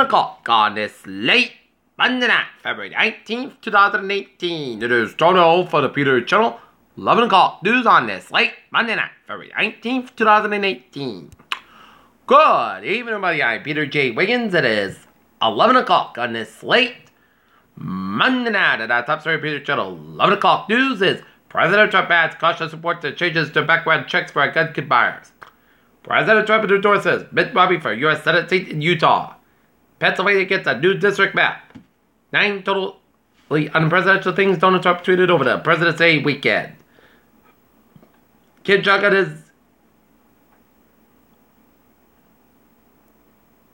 o'clock on this late Monday night, February 19th, 2018. It is Tono for the Peter Channel. 11 o'clock news on this late Monday night, February 19th, 2018. Good evening, everybody. I'm Peter J. Wiggins. It is 11 o'clock on this late Monday night at our top story Peter Channel. 11 o'clock news is President Trump adds cautious support to changes to background checks for gun kit buyers. President Trump endorses Mitt Romney for U.S. Senate seat in Utah. Pennsylvania gets a new district map. 9 totally unpresidential things Donald Trump tweeted over the President's Day weekend. Kim Jong-un is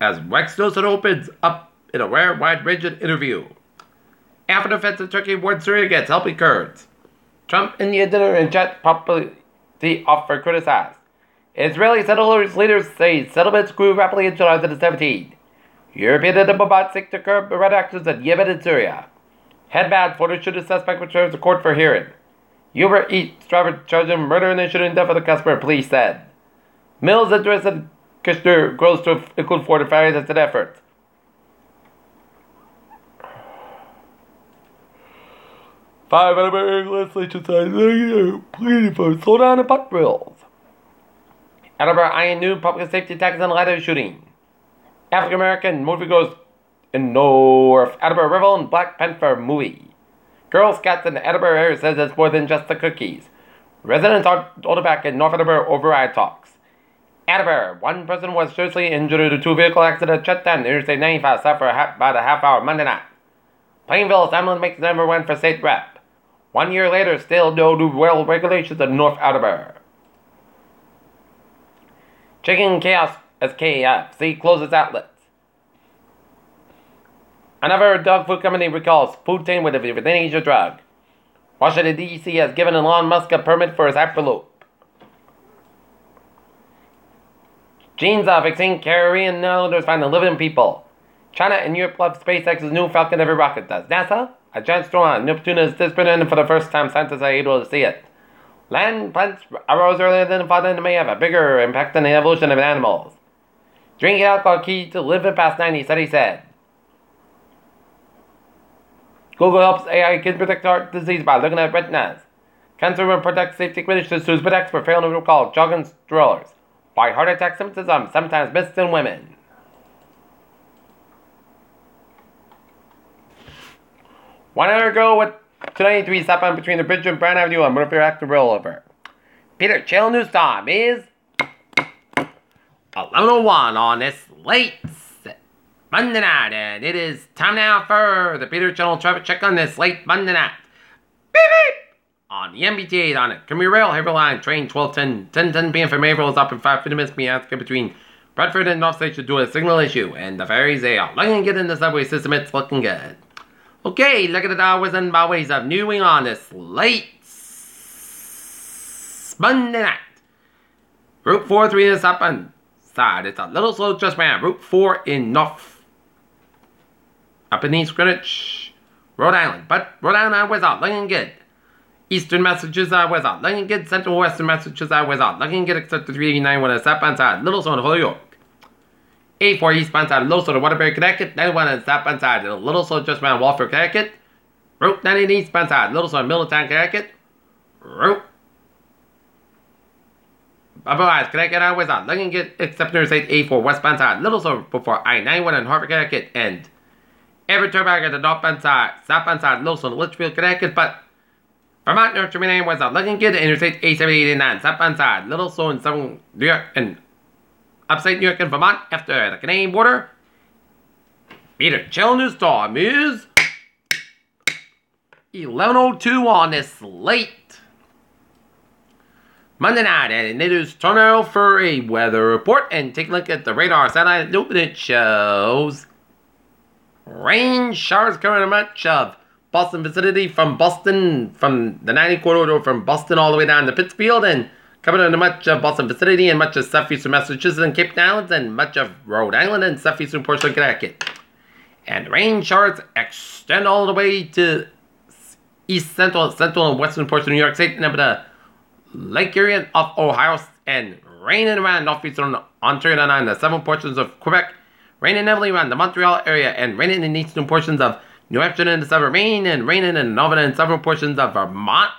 as Rex Nelson opens up in a rare wide-ranging interview. After defense of Turkey warned Syria against helping Kurds. Trump India dinner and jet popularity offer criticized. Israeli settlers leaders say settlements grew rapidly in 2017. European diplomats seek to curb red actions in Yemen and Syria. Headband photo shooter suspect returns to court for hearing. Uber Eats driver charged him murder and shooting death of the customer, police said. Mills' interest in Kushner grows to include foreign affairs and efforts. Five Alabama legislation signed pleading for slowdown and butt drills. Edinburgh Iron New public safety taxes and ladder shooting. African American moviegoers in North Edinburgh Revel and Black Panther movie. Girl Scouts in the Edinburgh area says it's more than just the cookies. Residents are older back in North Edinburgh override talks. Edinburgh, one person was seriously injured in a two-vehicle accident shut down Interstate 95 south for about a half hour Monday night. Plainville's ambulance makes number one for state rep. 1 year later, still no new well regulations in North Edinburgh. Chicken chaos as KFC closes outlets. Another dog food company recalls food chain with a euthanasia drug. Washington, D.C. has given Elon Musk a permit for his Hyperloop. Genes of extinct Caribbean islanders find the living people. China and Europe love SpaceX's new Falcon Heavy rocket does. NASA, a giant storm on Neptune is disappearing, and for the first time scientists are able to see it. Land plants arose earlier than thought and may have a bigger impact on the evolution of animals. Drinking alcohol key to living past 90, study said. Google helps AI kids predict heart disease by looking at retinas. Consumer Protect Safety Commission sues FedEx for failing to recall jogging strollers. Why heart attack symptoms are sometimes missed in women. One hour ago with 293 stop on between the bridge and Brown Avenue on Murphy Act to rollover. Peter Chill News time is 11:01 on this late Monday night, and it is time now for the Peter Channel traffic check on this late Monday night. Beep beep! On the MBTA on it. Commuter Rail, Haverhill Line, train 1210, 10:10 p.m. from Haverhill is up in 5 minutes between Bradford and North Station due to a signal issue, and the ferries they are looking good in the subway system, it's looking good. Okay, look at the hours and byways of New England on this late Monday night. Route 43 is up on side. It's a little slow just ran. Route 4 in North. Up in East Greenwich, Rhode Island. But Rhode Island was out, looking good. Eastern Massachusetts was out, looking good. Central Western Massachusetts was out, looking good except the 389 when it's up on side. Little slow in Holyoke. 84 eastbound side, Little slow to Waterbury, Connecticut. 91 is up on side. Little slow just around Walford, Connecticut. Route 98 eastbound side, Little slow in Middletown, Connecticut. Route otherwise, Connecticut was out, looking good except Interstate 84 westbound side. Little slow before I-91 in Hartford, Connecticut. And every turnabout at the northbound side, southbound side, Little slow in Litchfield, Connecticut. But Vermont, North Terminal was out, looking good. Interstate 87089 southbound side, Little slow in southern New York and upstate New York and Vermont after the Canadian border. Peter Chill News time is 11:02 on this late Monday night, and it is turn out for a weather report and take a look at the radar satellite. It shows rain showers covering much of Boston vicinity from the 90 corridor from Boston all the way down to Pittsfield, and covering much of Boston vicinity and much of southeastern Massachusetts and Cape Town and much of Rhode Island and southeastern portion of Connecticut. And rain showers extend all the way to east central and western portion of New York State and up to the Lake Erie of Ohio, and rain and around northeastern Ontario and the southern portions of Quebec. Raining heavily around the Montreal area and raining in eastern portions of New Hampshire and southern Maine and raining in Nova and several portions of Vermont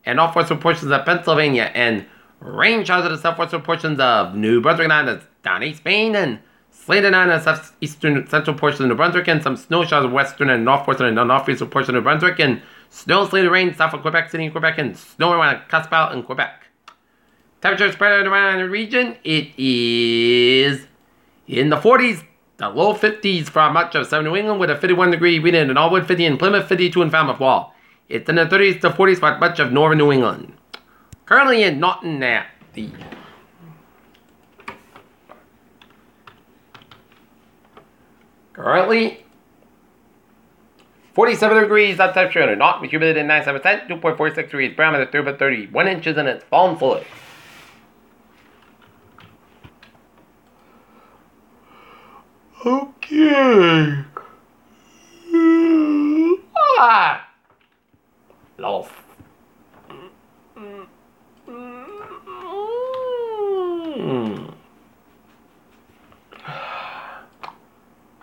and northwestern portions of Pennsylvania and rain showers in the southwestern portions of New Brunswick and down East Maine and sleeting on the southeastern central portions of New Brunswick and some snow showers in western and northwestern and northeastern portions of New Brunswick and snow, sleet, and rain south of Quebec City in Quebec and snow around Casper in Quebec. Temperature spread around the region, it is in the 40s, the low 50s for much of southern New England with a 51-degree reading in Allwood, 50 in Plymouth, 52 in Falmouth Wall. It's in the 30s to 40s for much of northern New England. Currently in Naughton at the currently 47 degrees up temperature under Naughton, humidity at 97%, 2.46 degrees, barometer 31 inches, and it's fallen fully. Okay. Love.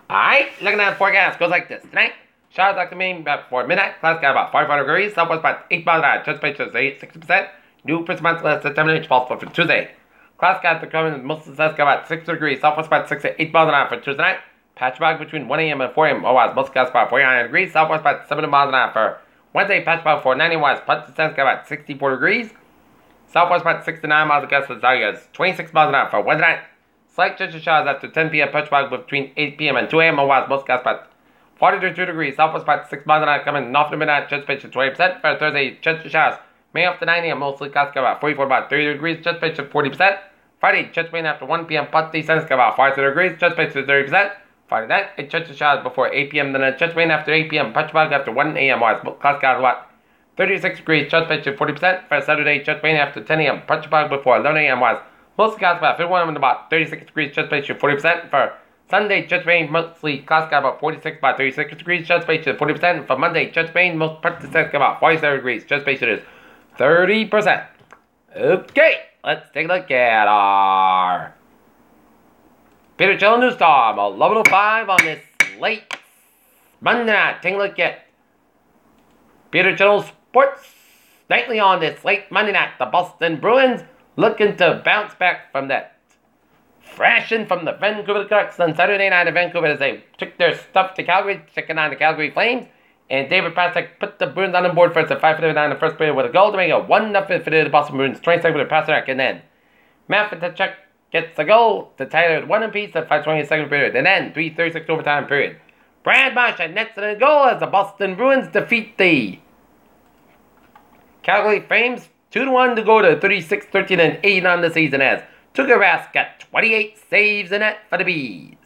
Alright, looking at the forecast goes like this. Tonight, showers like the main about 4 midnight. Clouds got about 500 degrees. Southwest about 8 miles an hour. Transpiration is 60%. New precipitation less than 10 inches falls for Tuesday. Clouds got the coming. Most of the skies got about 6 degrees. Southwest about 6 to 8 miles an hour for Tuesday night. Patch fog between 1 a.m. and 4 a.m. Otherwise, most skies about 49 degrees. Southwest about 7 miles an hour for Wednesday. Patch fog for 90 miles. Punch the sun's got about 64 degrees. Southwest about 6 to 9 miles. The gust for the 26 miles an hour for Wednesday night. Slight chance of showers after 10 p.m. Patch fog between 8 p.m. and 2 a.m. Otherwise, most skies about 42 degrees. Southwest about 6 miles an hour coming north to midnight. Chance of 20%. For Thursday, chance of showers May after 9 a.m. Mostly clouds got about 44, about 30 degrees. Chance of 40%. Friday, chance of rain after 1 p.m. Punch sun's got about 5 degrees. Chance of 30%. Friday night, a chance of showers before 8 p.m. Then a chance of rain after 8 p.m. Punch fog after 1 a.m. Clouds got about 36 degrees. Chance of 40%. For Saturday, chance of rain after 10 a.m. Punch fog before 11 a.m. Mostly clouds about 51 and about 36 degrees. Chance of 40%. For Sunday, chance of rain, mostly clouds got about 46, about 36 degrees. Chance of 40%. For Monday, chance of rain, most parts of the got about 47 degrees. Chance of is 30%. Okay, let's take a look at our Peter Channel News Time, 11:05 on this late Monday night. Take a look at Peter Channel Sports Nightly on this late Monday night. The Boston Bruins looking to bounce back from that thrashing from the Vancouver Canucks on Saturday night in Vancouver as they took their stuff to Calgary, checking on the Calgary Flames. And David Pastrnak put the Bruins on the board first at 5:59 in the first period with a goal to make it 1-0 for the Boston Bruins. 22nd with Pastrnak, and then Matt Tkachuk gets a goal to tie it 1 apiece at 5:20 second period. And then 3:36 overtime period. Brad Marchand nets in a goal as the Boston Bruins defeat the Calgary Flames 2-1 to go to 36-13 and 8 on the season as Tuukka Rask got 28 saves in it for the Bees.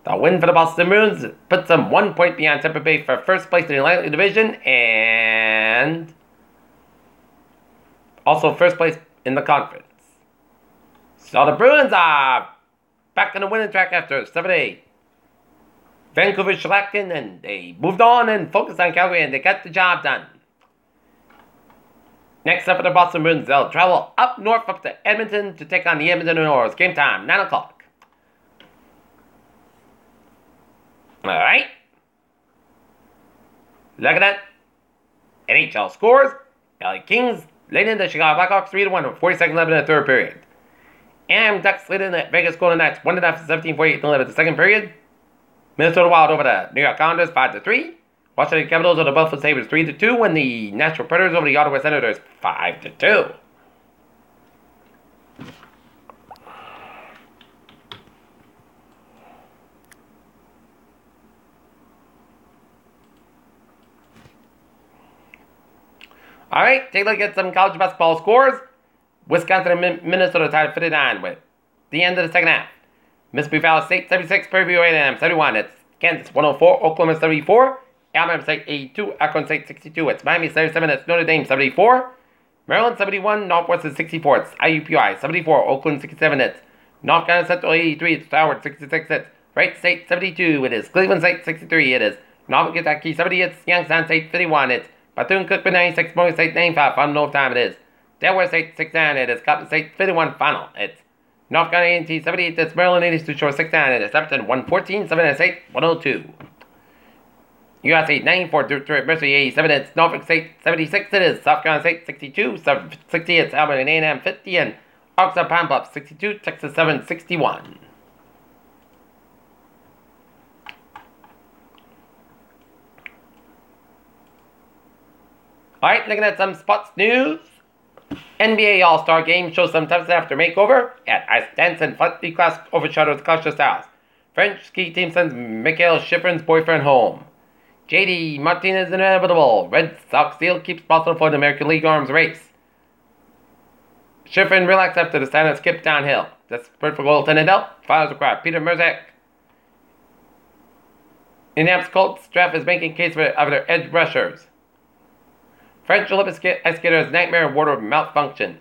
The win for the Boston Bruins puts them 1 point behind Tampa Bay for first place in the Atlantic Division and also first place in the conference. So the Bruins are back on the winning track after 7-8. Vancouver shellacking and they moved on and focused on Calgary and they got the job done. Next up for the Boston Bruins, they'll travel up north up to Edmonton to take on the Edmonton Oilers. Game time, 9 o'clock. Alright. Look at that. NHL scores. LA Kings leading the Chicago Blackhawks 3-1 with 40 seconds left in the third period. And Ducks leading the Vegas Golden Knights 1-0 17:48 left in the second period. Minnesota Wild over the New York Islanders 5-3. Washington Capitals over the Buffalo Sabres 3-2. When the Nashville Predators over the Ottawa Senators 5-2. Alright, take a look at some college basketball scores. Wisconsin and Minnesota tied 59 with the end of the second half. Mississippi Valley State 76, Prairie View A&M 71. It's Kansas 104, Oklahoma 74, Alabama State 82, Akron State 62. It's Miami 77, it's Notre Dame 74, Maryland 71, Northwestern 64. It's IUPUI 74, Oakland 67. It's North Carolina Central 83. It's Howard 66. It's Wright State 72. It is Cleveland State 63. It is Northern Kentucky 70. It's Youngstown State 51. It's Bethune-Cookman 96, Morgan State 95. Final overtime it is Delaware State 69. It is Cotton State 51 final. It's North Carolina A&T 78, that's Maryland 82 short 69, and it's Upton 114, 7 and 8, 102. USA 94, Mercy 87, it's Norfolk State 76, it is South Carolina State 62, 60, it's Alabama and A&M 50, and Arkansas Pine Bluff 62, Texas 7, 61. Alright, looking at some sports news. NBA All-Star Game shows some times after makeover at ice dance and flatly class overshadows Clash Styles. French ski team sends Mikhail Schifrin's boyfriend home. JD Martinez inevitable. Red Sox deal keeps Boston for the American League Arms race. Schifrin relaxed after the Santa skip downhill. Desperate for goaltending help. Fouls required. Peter Merzak. Indianapolis Colts draft is making case for other edge rushers. French Olympic ice skater's nightmare wardrobe malfunction.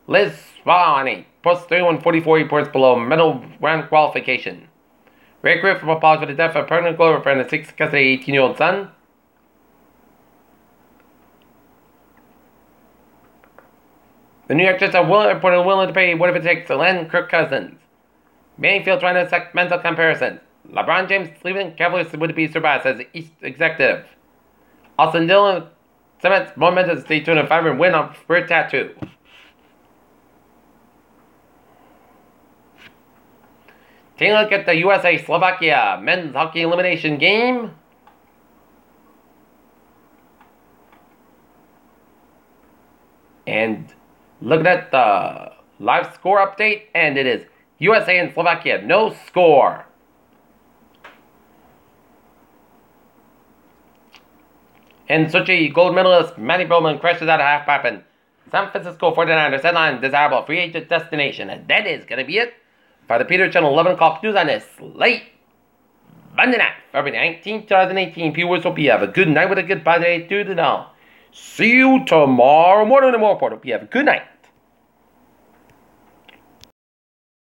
Liz Swani posts 31.44 points below medal round qualification. Ray Griffin apologized for the death of a permanent girlfriend and 6 custody 18-year-old son. The New York Jets are willing to pay whatever it takes to land Kirk Cousins. Mayfield trying to affect mental comparisons. LeBron James Cleveland Cavaliers would be surprised as East executive. Austin Dillon cements momentum to stay tuned and 5 win on Spirit Tattoo. Taking a look at the USA-Slovakia men's hockey elimination game. And looking at the live score update, and it is USA and Slovakia, no score. And Sochi gold medalist Manny Bowman crashes out of half pipe and San Francisco 49ers headline desirable free agent destination. And that is going to be it for the Peter Channel 11 o'clock news on this late Monday night, February 19, 2018. Viewers, hope you have a good night with a good body to the now. See you tomorrow morning in the more report. Hope you have a good night.